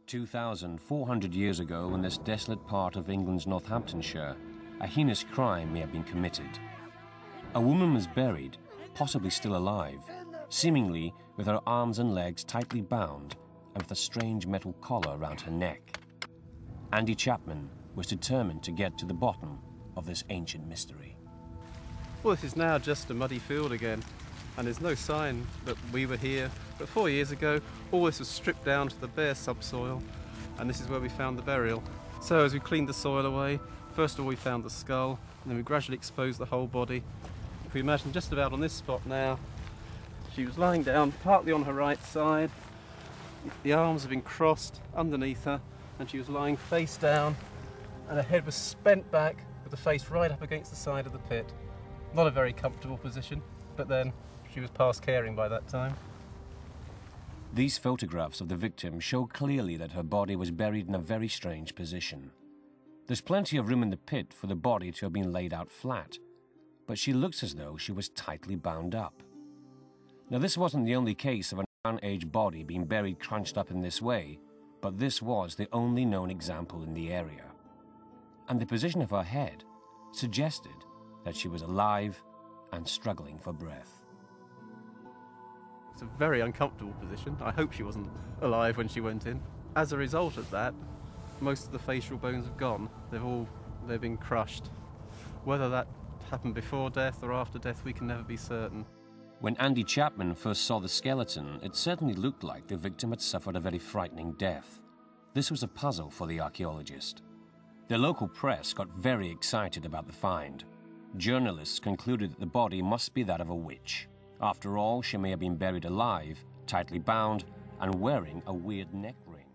2,400 years ago, in this desolate part of England's Northamptonshire, a heinous crime may have been committed. A woman was buried, possibly still alive, seemingly with her arms and legs tightly bound and with a strange metal collar around her neck. Andy Chapman was determined to get to the bottom of this ancient mystery. Well, this is now just a muddy field again, and there's no sign that we were here. But 4 years ago, all this was stripped down to the bare subsoil, and this is where we found the burial. So as we cleaned the soil away, first of all we found the skull, and then we gradually exposed the whole body. If we imagine just about on this spot now, she was lying down partly on her right side, the arms have been crossed underneath her, and she was lying face down, and her head was bent back with the face right up against the side of the pit. Not a very comfortable position, but then she was past caring by that time. These photographs of the victim show clearly that her body was buried in a very strange position. There's plenty of room in the pit for the body to have been laid out flat, but she looks as though she was tightly bound up. Now, this wasn't the only case of an unaged body being buried crunched up in this way, but this was the only known example in the area. And the position of her head suggested that she was alive and struggling for breath. It's a very uncomfortable position. I hope she wasn't alive when she went in. As a result of that, most of the facial bones have gone. They've been crushed. Whether that happened before death or after death, we can never be certain. When Andy Chapman first saw the skeleton, it certainly looked like the victim had suffered a very frightening death. This was a puzzle for the archaeologist. The local press got very excited about the find. Journalists concluded that the body must be that of a witch. After all, she may have been buried alive, tightly bound, and wearing a weird neck ring.